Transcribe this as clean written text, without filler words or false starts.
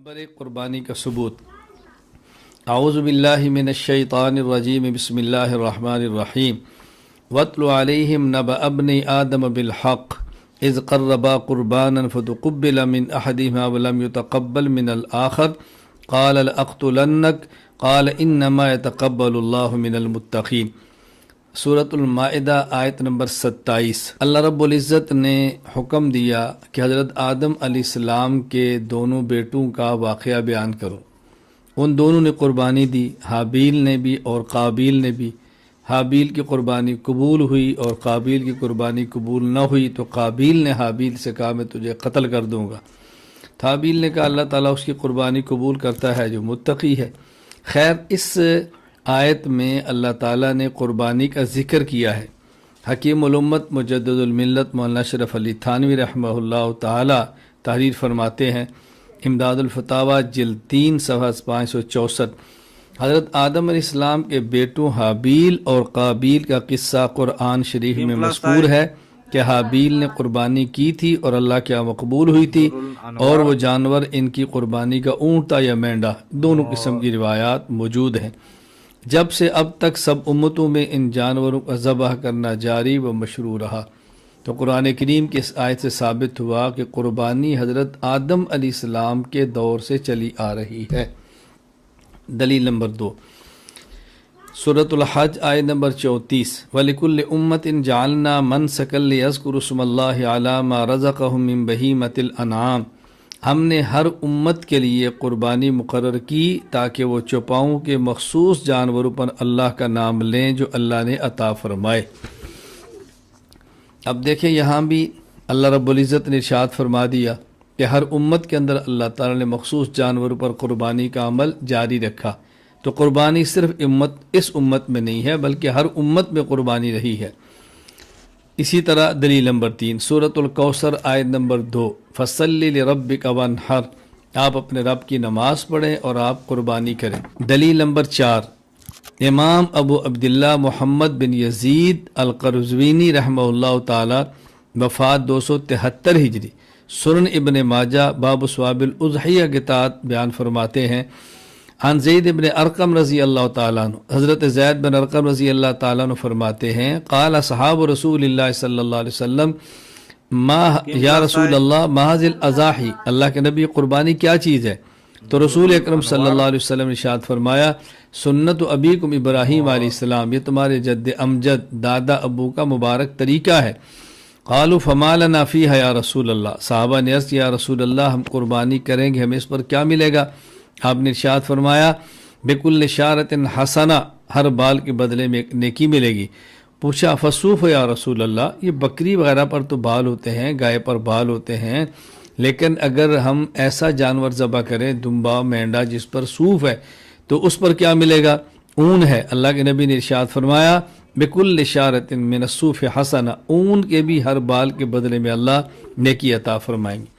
بر قربانی کا ثبوت۔ اعوذ باللہ من الشیطان الرجیم، بسم اللہ الرحمن الرحیم۔ واتل علیہم نبأ ابنی آدم بالحق اذ قربا قربانا فتقبل من احدہما ولم يتقبل من الآخر قال لأقتلنک قال انما يتقبل اللہ من المتقین۔ سورۃ المائدہ آیت نمبر 27۔ اللہ رب العزت نے حکم دیا کہ حضرت آدم علیہ السلام کے دونوں بیٹوں کا واقعہ بیان کرو۔ ان دونوں نے قربانی دی، حابیل نے بھی اور قابیل نے بھی۔ حابیل کی قربانی قبول ہوئی اور قابیل کی قربانی قبول نہ ہوئی تو قابیل نے حابیل سے کہا میں تجھے قتل کر دوں گا۔ حابیل نے کہا اللہ تعالیٰ اس کی قربانی قبول کرتا ہے جو متقی ہے۔ خیر، اس آیت میں اللہ تعالیٰ نے قربانی کا ذکر کیا ہے۔ حکیم الامت مجدد الملت مولانا اشرف علی تھانوی رحمہ اللہ تعالیٰ تحریر فرماتے ہیں، امداد الفتاویٰ جلد 3 صفحہ 564۔ حضرت آدم علیہ السلام کے بیٹوں حابیل اور قابیل کا قصہ قرآن شریف میں مذکور ہے کہ حابیل نے قربانی کی تھی اور اللہ کے ہاں مقبول ہوئی تھی، اور وہ جانور ان کی قربانی کا اونٹ تھا یا مینڈا، دونوں قسم کی روایات موجود ہیں۔ جب سے اب تک سب امتوں میں ان جانوروں کا ذبح کرنا جاری و مشروع رہا، تو قرآن کریم کی اس آیت سے ثابت ہوا کہ قربانی حضرت آدم علیہ السلام کے دور سے چلی آ رہی ہے۔ دلیل نمبر 2، سورۃ الحج آیت نمبر 34۔ وَلِكُلِّ أُمَّةٍ جَعَلْنَا مَنْسَكًا لِيَذْكُرُوا اسْمَ اللَّهِ عَلَىٰ مَا رَزَقَهُم مِّن بَهِيمَةِ الْأَنْعَامِ۔ ہم نے ہر امت کے لیے قربانی مقرر کی تاکہ وہ چوپاؤں کے مخصوص جانوروں پر اللہ کا نام لیں جو اللہ نے عطا فرمائے۔ اب دیکھیں، یہاں بھی اللہ رب العزت نے ارشاد فرما دیا کہ ہر امت کے اندر اللہ تعالیٰ نے مخصوص جانوروں پر قربانی کا عمل جاری رکھا۔ تو قربانی صرف اس امت میں نہیں ہے بلکہ ہر امت میں قربانی رہی ہے۔ اسی طرح دلیل نمبر 3، سورۃ الکوثر آیت نمبر 2۔ فَصَلِّ لِرَبِّكَ وَانْحَرْ، آپ اپنے رب کی نماز پڑھیں اور آپ قربانی کریں۔ دلیل نمبر 4، امام ابو عبداللہ محمد بن یزید القروزوینی رحمہ اللہ تعالی، وفات 273 ہجری، سنن ابن ماجہ باب ثواب الاضحیہ کے تحت بیان فرماتے ہیں، عن زید بن ارقم رضی اللہ تعالیٰ عنہ، حضرت زید بن ارقم رضی اللہ تعالیٰ عنہ فرماتے ہیں، قال اصحاب رسول اللہ صلی اللہ علیہ وسلم، یا رسول اللہ ما ذی الاضاحی، اللہ کے نبی قربانی کیا چیز ہے؟ تو رسول اکرم صلی اللہ علیہ وسلم نے ارشاد فرمایا، سنت ابیکم ابراہیم علیہ السلام، یہ تمہارے جد امجد دادا ابو کا مبارک طریقہ ہے۔ قالوا فما لنا فیہا یا رسول اللہ، صحابہ نے عرض کیا یا رسول اللہ ہم قربانی کریں گے، ہمیں اس پر کیا ملے گا؟ آپ نے ارشاد فرمایا، بکل شارۃ حسنہ، ہر بال کے بدلے میں ایک نیکی ملے گی۔ پوچھا فصوف یا رسول اللہ، یہ بکری وغیرہ پر تو بال ہوتے ہیں، گائے پر بال ہوتے ہیں، لیکن اگر ہم ایسا جانور ذبح کریں، دمبا مینڈا جس پر صوف ہے، تو اس پر کیا ملے گا؟ اون ہے۔ اللہ کے نبی نے ارشاد فرمایا، بکل شارۃ من الصوف حسنہ، اون کے بھی ہر بال کے بدلے میں اللہ نیکی عطا فرمائیں گے۔